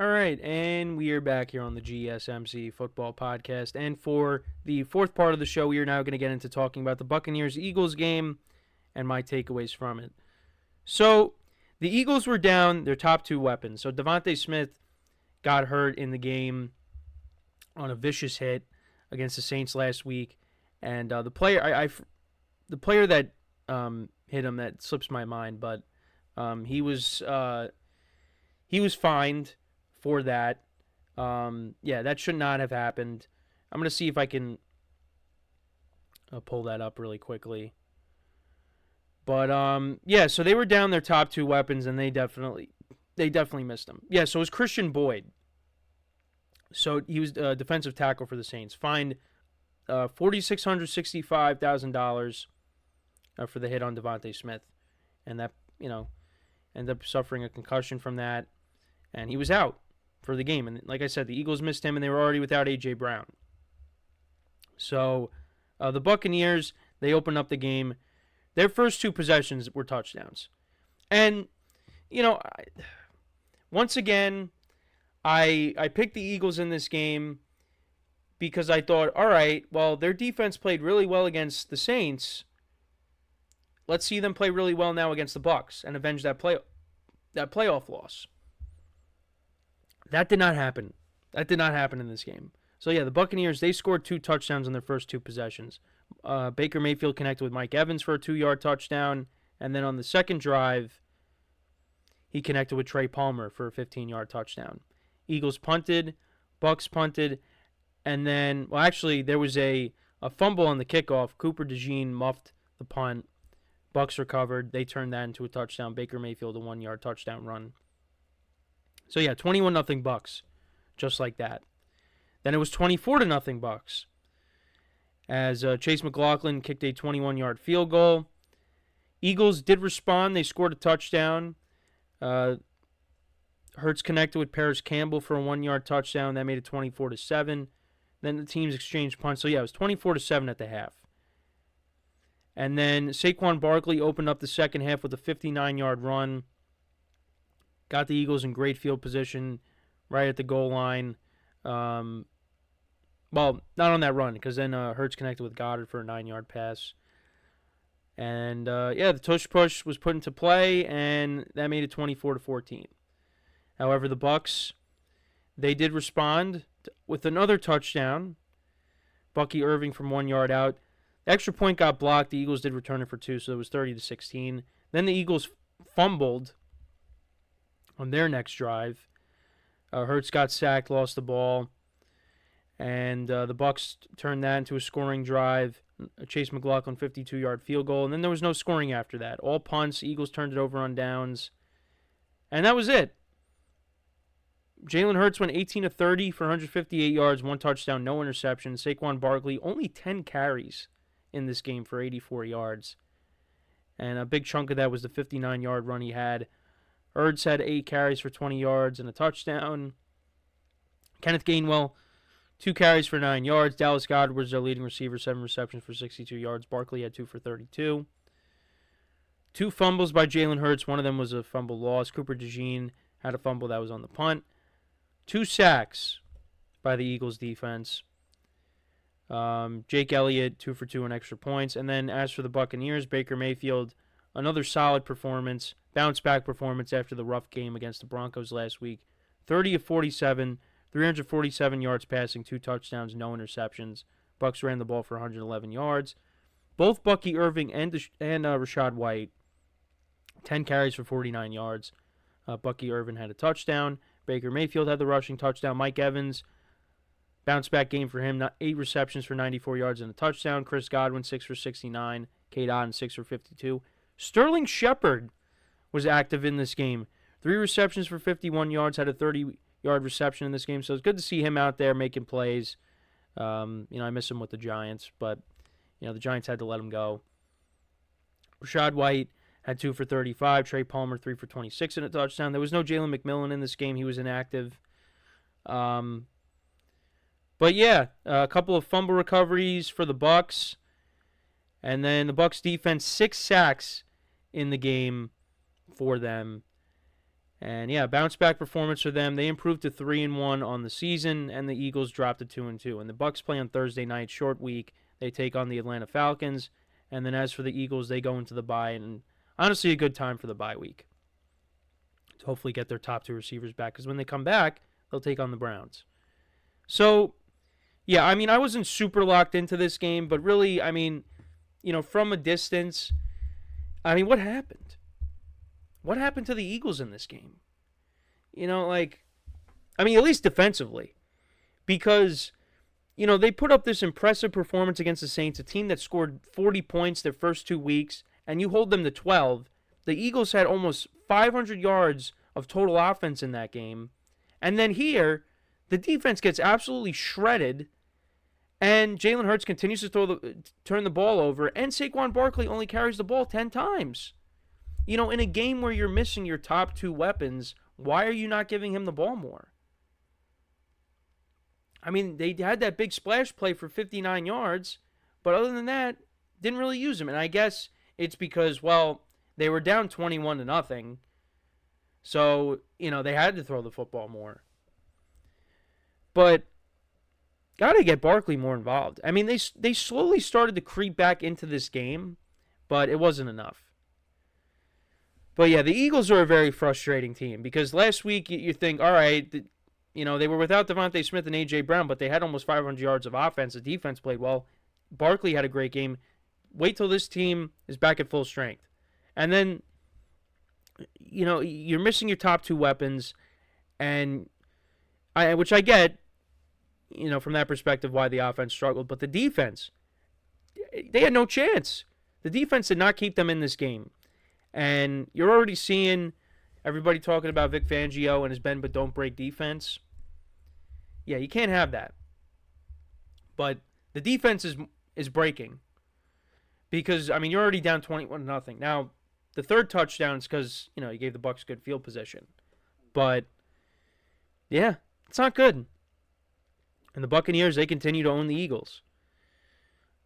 All right, and we are back here on the GSMC Football Podcast. And for the fourth part of the show, we are now going to get into talking about the Buccaneers-Eagles game and my takeaways from it. So, the Eagles were down their top two weapons. So, Devontae Smith got hurt in the game on a vicious hit against the Saints last week. And the player that hit him, that slips my mind, but he was fined for that. That should not have happened. I'm going to see if I can pull that up really quickly. But, so they were down their top two weapons, and they definitely missed them. Yeah, so it was Christian Boyd. So he was a defensive tackle for the Saints. Fined $4,665,000 for the hit on Devontae Smith. And that, ended up suffering a concussion from that. And he was out for the game. And like I said, the Eagles missed him, and they were already without A.J. Brown. So the Buccaneers, they opened up the game. Their first two possessions were touchdowns. And, once again, I picked the Eagles in this game because I thought, all right, well, their defense played really well against the Saints. Let's see them play really well now against the Bucs and avenge that playoff loss. That did not happen. That did not happen in this game. So, yeah, the Buccaneers, they scored 2 touchdowns on their first 2 possessions. Baker Mayfield connected with Mike Evans for a 2-yard touchdown. And then on the second drive, he connected with Trey Palmer for a 15-yard touchdown. Eagles punted, Bucs punted, and then, there was a fumble on the kickoff. Cooper DeJean muffed the punt. Bucs recovered. They turned that into a touchdown. Baker Mayfield, a 1-yard touchdown run. So, 21-0 Bucs, just like that. Then it was 24-0 Bucs, as Chase McLaughlin kicked a 21-yard field goal. Eagles did respond. They scored a touchdown. Hurts connected with Paris Campbell for a 1-yard touchdown. That made it 24-7. Then the teams exchanged punts. So, it was 24-7 at the half. And then Saquon Barkley opened up the second half with a 59-yard run. Got the Eagles in great field position right at the goal line. Not on that run, because then Hurts connected with Goddard for a 9-yard pass. And, the tush push was put into play, and that made it 24-14. However, the Bucs, they did respond with another touchdown. Bucky Irving from 1 yard out. The extra point got blocked. The Eagles did return it for 2, so it was 30-16. Then the Eagles fumbled on their next drive. Hurts got sacked, lost the ball, and the Bucs turned that into a scoring drive. Chase McLaughlin 52-yard field goal, and then there was no scoring after that. All punts. Eagles turned it over on downs, and that was it. Jalen Hurts went 18 of 30 for 158 yards, 1 touchdown, no interception. Saquon Barkley only 10 carries in this game for 84 yards, and a big chunk of that was the 59-yard run he had. Hurts had 8 carries for 20 yards and a touchdown. Kenneth Gainwell, 2 carries for 9 yards. Dallas Goedert was their leading receiver, 7 receptions for 62 yards. Barkley had 2 for 32. 2 fumbles by Jalen Hurts. One of them was a fumble loss. Cooper DeJean had a fumble that was on the punt. 2 sacks by the Eagles defense. Jake Elliott, 2 for 2 on extra points. And then as for the Buccaneers, Baker Mayfield, another solid performance, bounce-back performance after the rough game against the Broncos last week. 30 of 47, 347 yards passing, 2 touchdowns, no interceptions. Bucs ran the ball for 111 yards. Both Bucky Irving and Rachaad White, 10 carries for 49 yards. Bucky Irving had a touchdown. Baker Mayfield had the rushing touchdown. Mike Evans, bounce-back game for him, 8 receptions for 94 yards and a touchdown. Chris Godwin, 6 for 69. Cade Otton, 6 for 52. Sterling Shepard was active in this game. 3 receptions for 51 yards, had a 30-yard reception in this game. So it's good to see him out there making plays. I miss him with the Giants, but the Giants had to let him go. Rachaad White had 2 for 35. Trey Palmer, 3 for 26 and a touchdown. There was no Jalen McMillan in this game. He was inactive. A couple of fumble recoveries for the Bucs. And then the Bucs defense, 6 sacks in the game for them. And yeah, bounce back performance for them. They improved to 3-1 on the season, and the Eagles dropped to 2-2. And the Bucs play on Thursday night, short week. They take on the Atlanta Falcons. And then as for the Eagles, they go into the bye, and honestly, a good time for the bye week to hopefully get their top 2 receivers back. Because when they come back, they'll take on the Browns. So, yeah, I mean, I wasn't super locked into this game, but really, I mean, from a distance, I mean, what happened? What happened to the Eagles in this game? At least defensively. Because, they put up this impressive performance against the Saints, a team that scored 40 points their first 2 weeks, and you hold them to 12. The Eagles had almost 500 yards of total offense in that game. And then here, the defense gets absolutely shredded, and Jalen Hurts continues to turn the ball over, and Saquon Barkley only carries the ball 10 times. In a game where you're missing your top 2 weapons, why are you not giving him the ball more? I mean, they had that big splash play for 59 yards, but other than that, didn't really use him. And I guess it's because, they were down 21-0, so, they had to throw the football more. But got to get Barkley more involved. I mean, they slowly started to creep back into this game, but it wasn't enough. But yeah, the Eagles are a very frustrating team because last week you think, all right, they were without Devontae Smith and A.J. Brown, but they had almost 500 yards of offense. The defense played well. Barkley had a great game. Wait till this team is back at full strength. And then, you're missing your top 2 weapons, and which I get, from that perspective, why the offense struggled. But the defense, they had no chance. The defense did not keep them in this game. And you're already seeing everybody talking about Vic Fangio and his bend but don't break defense. Yeah, you can't have that. But the defense is breaking. Because, I mean, you're already down 21-0. Now, the third touchdown is because, you gave the Bucs good field position. But, yeah, it's not good. And the Buccaneers, they continue to own the Eagles.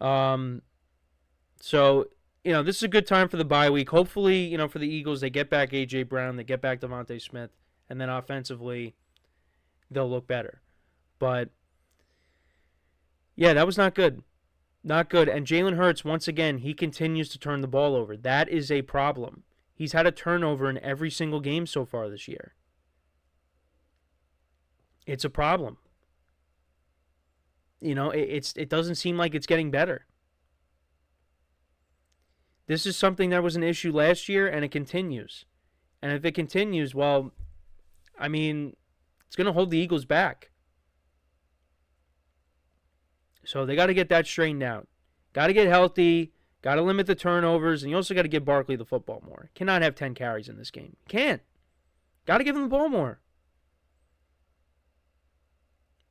So, this is a good time for the bye week. Hopefully, for the Eagles, they get back A.J. Brown, they get back Devontae Smith, and then offensively, they'll look better. But, yeah, that was not good. Not good. And Jalen Hurts, once again, he continues to turn the ball over. That is a problem. He's had a turnover in every single game so far this year. It's a problem. It doesn't seem like it's getting better. This is something that was an issue last year, and it continues. And if it continues, it's going to hold the Eagles back. So they got to get that straightened out. Got to get healthy. Got to limit the turnovers. And you also got to give Barkley the football more. Cannot have 10 carries in this game. Can't. Got to give him the ball more.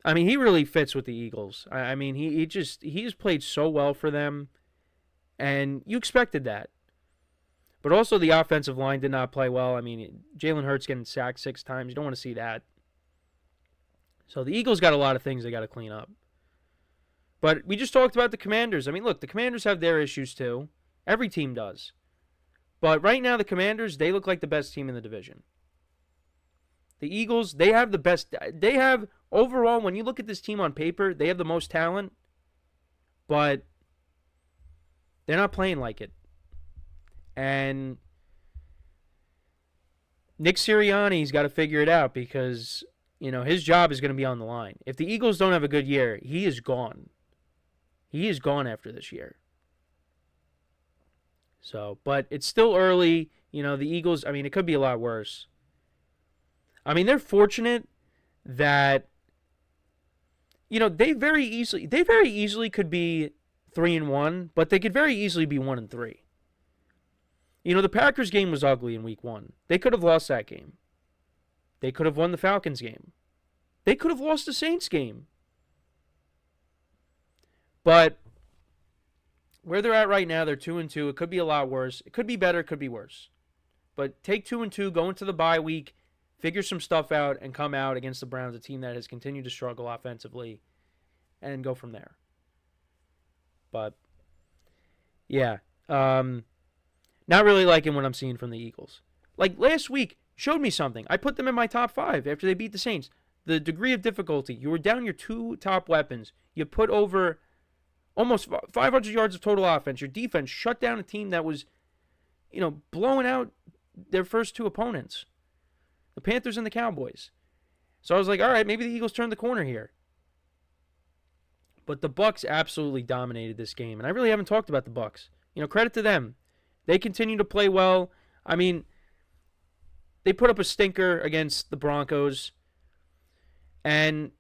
He really fits with the Eagles. He's played so well for them. And you expected that. But also the offensive line did not play well. Jalen Hurts getting sacked 6 times. You don't want to see that. So the Eagles got a lot of things they got to clean up. But we just talked about the Commanders. Look, the Commanders have their issues too. Every team does. But right now the Commanders, they look like the best team in the division. The Eagles, they have the best. They have, overall, when you look at this team on paper, they have the most talent. But they're not playing like it. And Nick Sirianni's got to figure it out because, his job is going to be on the line. If the Eagles don't have a good year, he is gone. He is gone after this year. So, but it's still early. The Eagles, it could be a lot worse. They're fortunate that, they very easily could be 3-1, but they could very easily be 1-3. The Packers game was ugly in week 1. They could have lost that game. They could have won the Falcons game. They could have lost the Saints game. But where they're at right now, they're 2-2. It could be a lot worse. It could be better. It could be worse. But take 2-2, go into the bye week, figure some stuff out, and come out against the Browns, a team that has continued to struggle offensively, and go from there. But, yeah. Not really liking what I'm seeing from the Eagles. Like last week, showed me something. I put them in my top 5 after they beat the Saints. The degree of difficulty. You were down your 2 top weapons. You put over almost 500 yards of total offense. Your defense shut down a team that was, blowing out their first 2 opponents, the Panthers and the Cowboys. So I was like, all right, maybe the Eagles turned the corner here. But the Bucs absolutely dominated this game, and I really haven't talked about the Bucs. Credit to them. They continue to play well. I mean, they put up a stinker against the Broncos, and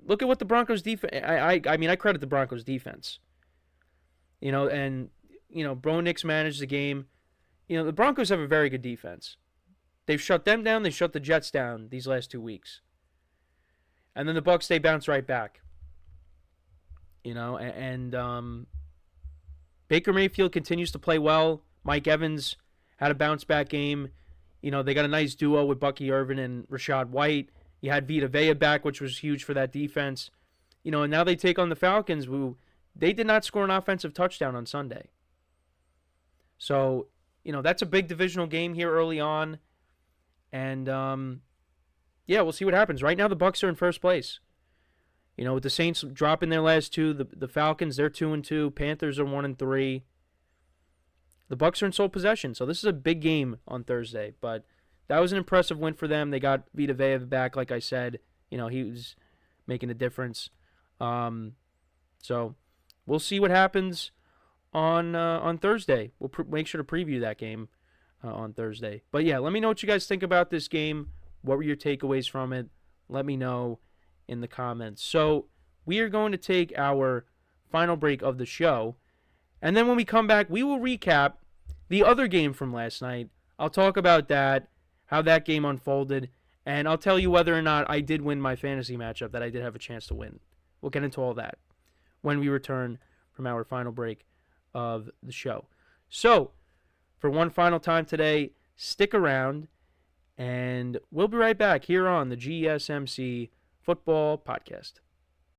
look at what the Broncos defense. I mean, I credit the Broncos defense. Bo Nix managed the game. The Broncos have a very good defense. They've shut them down. They shut the Jets down these last 2 weeks. And then the Bucs, they bounce right back. Baker Mayfield continues to play well. Mike Evans had a bounce back game. They got a nice duo with Bucky Irvin and Rashad White. You had Vita Vea back, which was huge for that defense. And now they take on the Falcons, who they did not score an offensive touchdown on Sunday. So, that's a big divisional game here early on. And, we'll see what happens. Right now, the Bucs are in first place. With the Saints dropping their last 2, the Falcons, they're 2-2. Panthers are 1-3. The Bucs are in sole possession, so this is a big game on Thursday. But that was an impressive win for them. They got Vita Vea back, like I said. He was making a difference. So we'll see what happens on Thursday. We'll make sure to preview that game on Thursday. But yeah, let me know what you guys think about this game. What were your takeaways from it? Let me know in the comments. So we are going to take our final break of the show. And then when we come back, we will recap the other game from last night. I'll talk about that, how that game unfolded, and I'll tell you whether or not I did win my fantasy matchup that I did have a chance to win. We'll get into all that when we return from our final break of the show. So, for one final time today, stick around, and we'll be right back here on the GSMC Football Podcast.